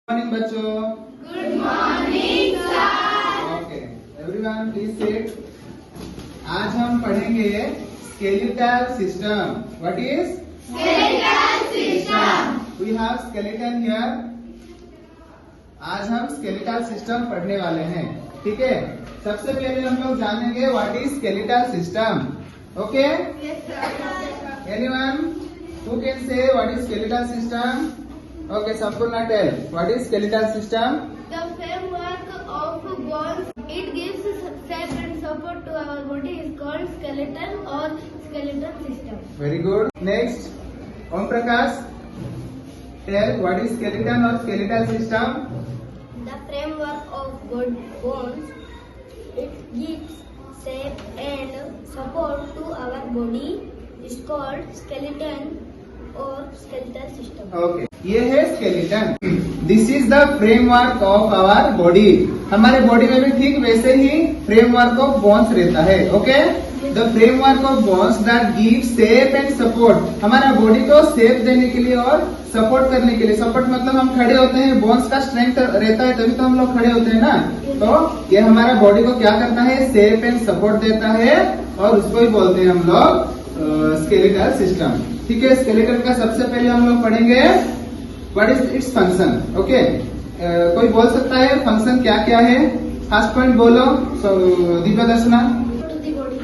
Morning बच्चों। Good morning sir. Okay everyone please sit. आज हम पढ़ेंगे skeletal system. What is skeletal system? We have skeleton here. आज हम स्केलेटल सिस्टम पढ़ने वाले हैं, ठीक है। सबसे पहले हम लोग जानेंगे what is skeletal system. Okay yes sir. Anyone who can say what is skeletal system? Okay, Sampurna, tell what is skeletal system? The framework of bones it gives shape and support to our body is called skeleton or skeletal system. Very good. Next, Om Prakash, tell what is skeleton or skeletal system? The framework of bones it gives shape and support to our body is called skeleton or skeletal system. Okay. ये है skeleton. This is the framework of our body. हमारे body में भी ठीक वैसे ही framework of bones रहता है। Okay, the framework of bones that give shape and support. हमारा बॉडी को शेप देने के लिए और सपोर्ट करने के लिए। सपोर्ट मतलब हम खड़े होते हैं, बोन्स का स्ट्रेंथ रहता है तभी तो हम लोग खड़े होते हैं ना। तो ये हमारा बॉडी को क्या करता है, शेप एंड सपोर्ट देता है और उसको ही बोलते हैं हम लोग स्केलेटल सिस्टम। ठीक है, स्केलेटन का सबसे पहले हम लोग पढ़ेंगे what is its function. Okay, कोई बोल सकता है फंक्शन क्या क्या है? फर्स्ट पॉइंट बोलो। दिव्या दर्शना। To the body.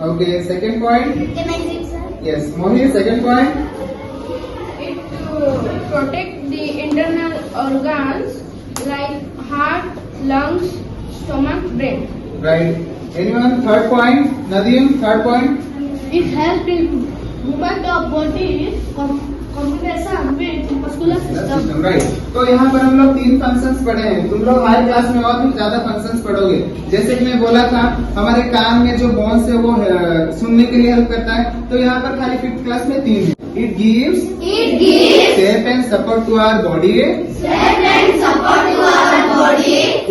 Okay, second point. Amazing sir. Yes Mohini, second point. It protect the internal organs like heart, lungs, stomach, brain. Right. Anyone third point? Nadeem, third point. It helps in movement of body combination with muscular system. Right. तो यहाँ पर हम लोग 3 functions पढ़े हैं। तुम लोग हमारे क्लास में और भी ज्यादा फंक्शंस पढ़ोगे। जैसे कि मैं बोला था हमारे कान में जो बोन्स है वो सुनने के लिए हेल्प करता है। तो यहाँ पर खाली 5th क्लास में 3 है। It gives shape and support to our body.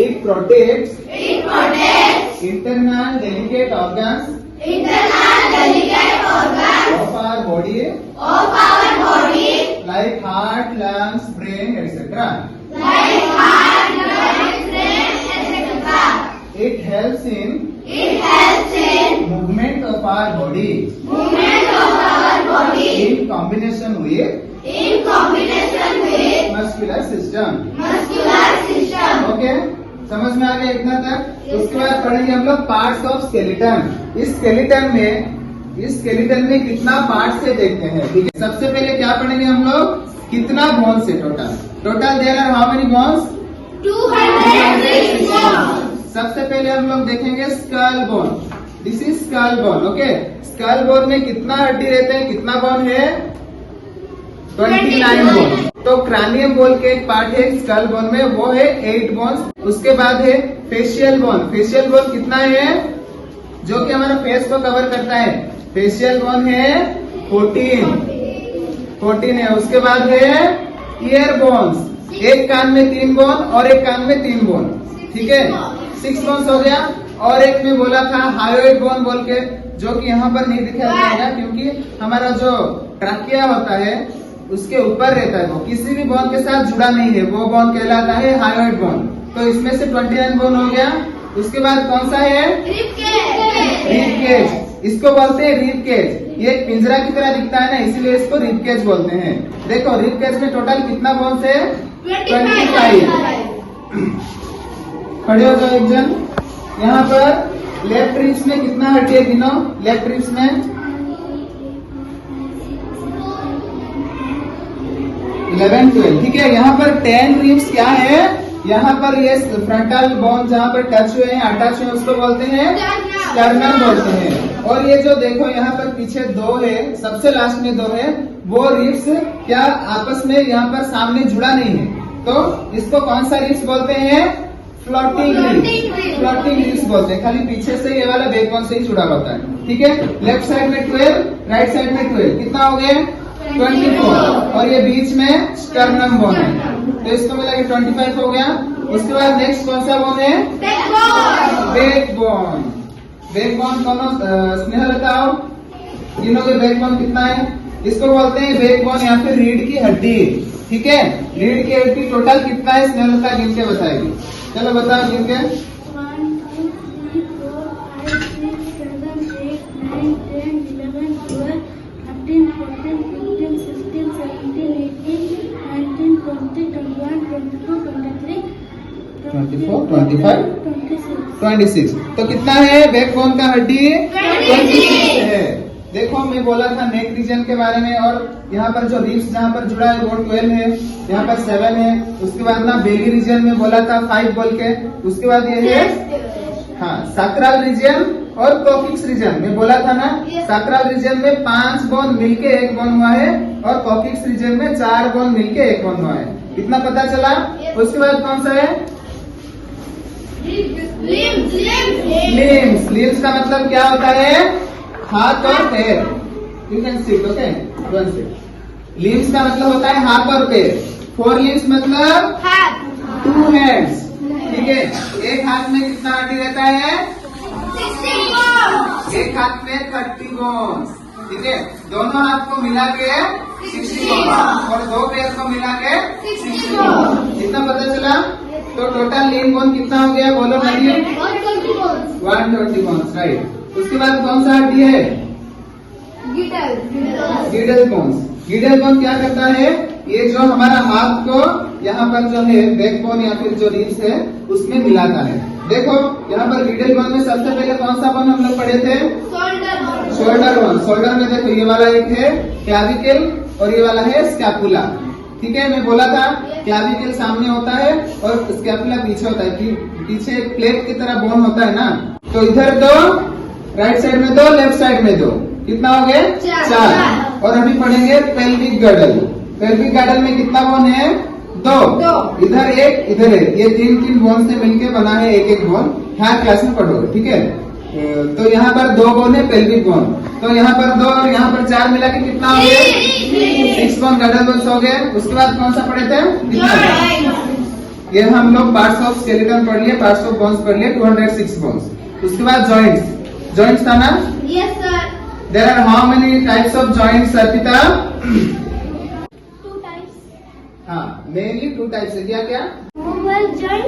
It protects internal delicate organs of our body like heart, lungs, brain, etc. It helps in movement of our body in combination with muscular system. Okay, समझ में आ गया इतना तक? उसके बाद पढ़ेंगे हम लोग पार्ट्स ऑफ स्केलेटन। इस स्केलेटन में कितना पार्ट्स है देखते हैं। ठीक है, सबसे पहले क्या पढ़ेंगे हम लोग, कितना बोन्स है total there are how many bones? 206 bones. सबसे पहले हम लोग देखेंगे skull bone. This is skull bone. Okay, skull bone में कितना हड्डी रहते हैं, कितना बोन है? 29 बोन। तो क्रानियम बोल के एक पार्ट है स्कल बोन में, वो है 8 बोन्स। उसके बाद है फेशियल बोन। फेशियल बोन कितना है, जो कि हमारा फेस को कवर करता है? फेशियल बोन है 14 है। उसके बाद है ईयर बोन्स। एक कान में 3 बोन और एक कान में 3 बोन। ठीक है, 6 बोन्स हो गया। और एक में बोला था हायोइड बोन बोल के, जो कि यहाँ पर नहीं दिखाया जाएगा क्योंकि हमारा जो ट्रकिया होता है उसके ऊपर रहता है, वो किसी भी बोन के साथ जुड़ा नहीं है, वो बोन कहलाता है हायोइड बोन। तो इसमें से 29 बोन हो गया। उसके बाद कौन सा है? Rib cage. इसको बोलते हैं रिब केज। ये एक पिंजरा की तरह दिखता है ना, इसीलिए इसको रिब केज बोलते हैं। देखो रिब केज में टोटल कितना बोन्स है? 25। खड़े हो जाओ एक जन। यहाँ पर लेफ्ट रिब्स में कितना हड्डी है गिनो? लेफ्ट रिब्स में 11, 12। ठीक है, यहाँ पर 10 रिब्स क्या है? यहाँ पर ये फ्रंटल बोन जहाँ पर टच हुए हैं, अटैच हुए, उसको बोलते हैं स्टर्नम बोलते हैं। और ये जो देखो यहाँ पर पीछे 2 है, सबसे लास्ट में 2 है, वो रिब्स क्या आपस में यहाँ पर सामने जुड़ा नहीं है, तो इसको कौन सा रिब्स बोलते हैं? फ्लोटिंग रिब्स बोलते हैं। खाली पीछे से ये वाला बैकबोन से ही जुड़ा होता है। ठीक है, लेफ्ट साइड में 12, राइट साइड में 12, कितना हो गया? 24। और ये बीच में स्टर्नम बोन है, तो इसको मिला के 25 हो गया। उसके बाद नेक्स्ट कौन सा बोन है? बैकबोन। बैकबोन कौन? स्नेहा बताओ, गिनोगे बैकबोन कितना है? इसको बोलते हैं बैकबोन या फिर रीढ़ की हड्डी। ठीक है, रीढ़ की हड्डी टोटल कितना है स्नेहलता गिन के बताएगी। चलो बताओ गिन के। 1, 2, 3, 4, 5, 6, 7, 8, 9, 10, 11, 12, 13, 14, 15, 16, 17, 18, 19, 20, 21, 22, 23, 24, 25, 26. 26। तो कितना है बैकबोन का हड्डी? 26 है। देखो मैं बोला था नेक रीजन के बारे में, और यहाँ पर जो रिब्स जहाँ पर जुड़ा है वो 12 है, यहाँ पर 7 है। उसके बाद ना बेली रीजन में बोला था 5 बोल के। उसके बाद ये है हाँ सैक्रल रीजन और कोकिक्स रीजन में बोला था ना। सैक्रल रीजन में 5 बोन मिलके एक बोन हुआ है, और कोकिक्स रीजन में 4 बोन मिलके एक बोन हुआ है। इतना पता चला। उसके बाद कौन सा है? लिम्स। लिम्स का मतलब क्या होता है? हाथ और पैर। You can sit, okay, one sit. Limbs का मतलब होता है हाथ और पैर। 4 लिम्स मतलब 2 हैंड्स। ठीक है, एक हाथ में कितना हड्डी रहता है? 60 एक हाथ में 30 बोन्स। ठीक है, दोनों हाथ को मिला के 60 बोन्स और 2 पैर को मिला के 60 बोन्स। इतना पता चला। तो टोटल लिम्ब बोन कितना हो गया बोलो? 120 बोन्स, राइट। उसके बाद कौन सा हड्डी है? Girdle bones. गिडल बोन क्या करता है? ये जो हमारा हाथ को यहाँ पर जो है बैकबोन या फिर जो रिब्स है उसमें मिलाता है। देखो यहाँ पर गिडल बोन में सबसे पहले कौन सा बोन हम लोग पढ़े थे? Shoulder bone. शोल्डर में देखो ये वाला एक है क्लाविकल और ये वाला है स्कैपुला। ठीक है, मैं बोला था क्लाविकल सामने होता है और स्कैपुला पीछे होता है कि पीछे प्लेट की तरह बोन होता है ना। तो इधर 2, राइट साइड में 2, लेफ्ट साइड में 2, कितना हो गए? 4। और अभी पढ़ेंगे पेल्विक गर्डल। पेल्विक गर्डल में कितना बोन है? 2। इधर 1, इधर 1। ये 3 बोन से मिलके बना है एक बोन। हर क्लास में पढ़ोगे। ठीक है, तो यहाँ पर 2 बोन है पेल्विक बोन। तो यहाँ पर 2 और यहाँ पर 4 मिला के कितना हो गया? 6 बोन गर्डल बोन्स हो गए। उसके बाद कौन सा पढ़े थे? ये हम लोग पार्ट्स ऑफ स्केलेटन पढ़ लिए, पार्ट्स ऑफ बोन्स पढ़ लिए, 206 बोन्स। उसके बाद जॉइंट्स। जॉइंट्स था ना? Yes, sir. There are how many types of joints, Arpita? 2 types. हाँ, mainly 2 types है। क्या क्या? Movable joint,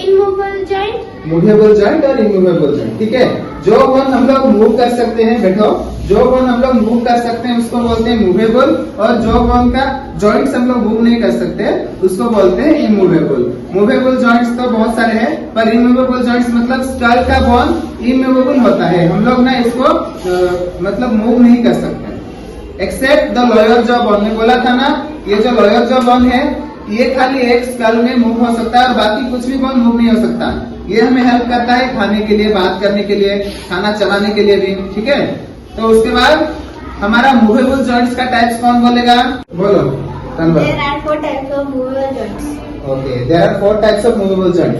immovable joint. Movable joint और इमूवेबल जॉइंट। ठीक है, जो बोन हम लोग मूव कर सकते हैं, बैठो, जो बोन हम लोग मूव कर सकते हैं उसको बोलते हैं मूवेबल, और जो बोन का जॉइंट्स हम लोग मूव नहीं कर सकते उसको बोलते हैं इमूवेबल। मूवेबल जॉइंट्स तो बहुत सारे हैं, पर इमूवेबल जॉइंट्स मतलब स्कल का बोन इमूवेबल होता है। हम लोग ना इसको मतलब मूव नहीं कर सकते except the lower jaw bone. में बोला था ना, ये जो लोअर जॉ बोन है ये खाली एक स्कल में मूव हो सकता है और बाकी कुछ भी बोन मूव नहीं हो सकता। ये हमें हेल्प करता है खाने के लिए, बात करने के लिए, खाना चलाने के लिए भी। ठीक है, तो उसके बाद हमारा मूवेबल जॉइंट्स का टाइप्स कौन बोलेगा? बोलो Tanwar. There are 4 types of movable joints. ओके, there are 4 types of movable joint.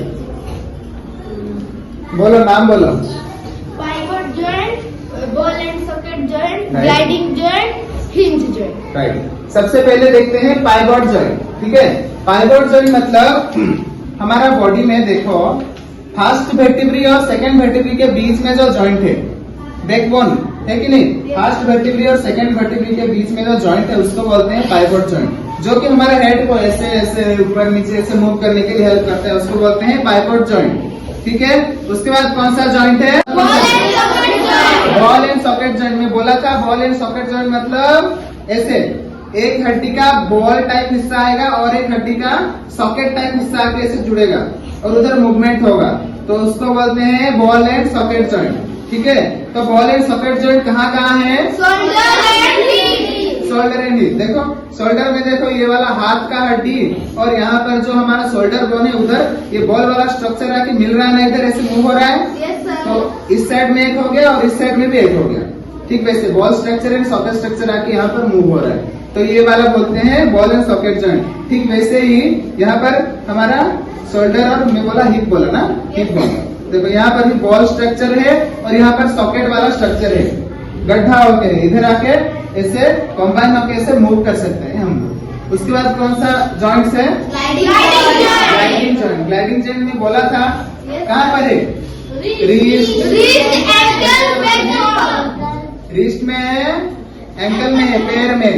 बोलो, नाम बोलो। Pivot joint, ball and socket joint, Right. gliding joint, hinge joint. Right, सबसे पहले देखते हैं पाइवोट जॉइंट। ठीक है, पाइवोट जॉइंट मतलब हमारा बॉडी में देखो फर्स्ट वर्टिब्री और सेकंड वर्टिब्री के बीच में जो जॉइंट है, बैकबोन है कि नहीं? फर्स्ट वर्टिब्री और सेकंड वर्टिब्री के बीच में जो जॉइंट है उसको बोलते हैं पाइवोट जॉइंट, जो कि हमारे हेड को ऐसे ऐसे ऊपर नीचे ऐसे मूव करने के लिए हेल्प करता है, उसको बोलते हैं पाइवोट जॉइंट। ठीक है, उसके बाद कौन सा जॉइंट है? Ball and socket joint. में बोला था बॉल एंड सॉकेट जॉइंट मतलब ऐसे एक हड्डी का बॉल टाइप हिस्सा आएगा और एक हड्डी का सॉकेट टाइप हिस्सा आके ऐसे जुड़ेगा और उधर मूवमेंट होगा, तो उसको बोलते हैं बॉल एंड सॉकेट जॉइंट। ठीक है, तो बॉल एंड सॉकेट जॉइंट कहाँ कहाँ है? Shoulder and hip. देखो शोल्डर में देखो ये वाला हाथ का हड्डी और यहाँ पर जो हमारा शोल्डर बोन है उधर ये बॉल वाला स्ट्रक्चर आके मिल रहा है ना, इधर ऐसे मूव हो रहा है। Yes, sir. तो इस साइड में एक हो गया और इस साइड में भी एक हो गया। ठीक, वैसे ball structure and socket structure आके यहाँ पर मूव हो रहा है, तो ये वाला बोलते हैं बॉल एंड सॉकेट जॉइंट। ठीक वैसे ही यहाँ पर हमारा शोल्डर और मैं बोला हिप बोला ना, हिप बोन। देखो यहाँ पर भी बॉल स्ट्रक्चर है और यहाँ पर सॉकेट वाला स्ट्रक्चर है, गड्ढा होके इधर आके ऐसे कंबाइन होके ऐसे मूव कर सकते हैं हम लोग। उसके बाद कौन सा जॉइंट्स है? Gliding joint. ग्लाइडिंग जॉइंट में बोला था कहाँ पर है? रिस्ट में एंकल में है, पैर में,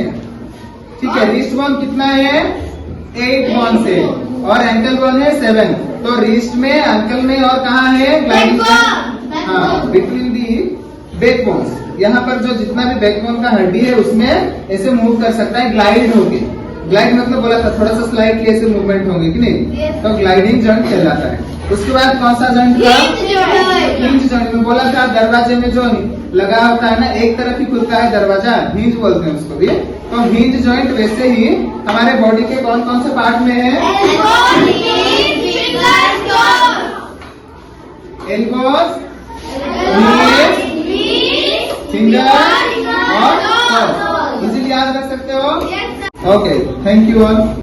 ठीक है। रिस्ट बोन कितना है? 8 बोन है और एंकल बोन है 7। तो रिस्ट में, एंकल में और कहाँ है? ग्लाइडिंग, हाँ, बिटवीन दी बैक बोन्स। यहाँ पर जो जितना भी बैकबोन का हड्डी है उसमें ऐसे मूव कर सकता है, ग्लाइड होगी। ग्लाइड मतलब बोला था थोड़ा सा स्लाइडली ऐसे मूवमेंट होंगे कि नहीं, तो ग्लाइडिंग जॉइंट कहलाता है। उसके बाद कौन सा जॉइंट था? हिंज जॉइंट में बोला था दरवाजे में जो लगा होता है ना, एक तरफ ही खुलता है दरवाजा, हिंज बोलते हैं उसको भी। तो हिंज जॉइंट वैसे ही हमारे बॉडी के कौन कौन से पार्ट में है? एल्बोज, फिंगर और इजीली याद रख सकते हो। Okay, thank you all.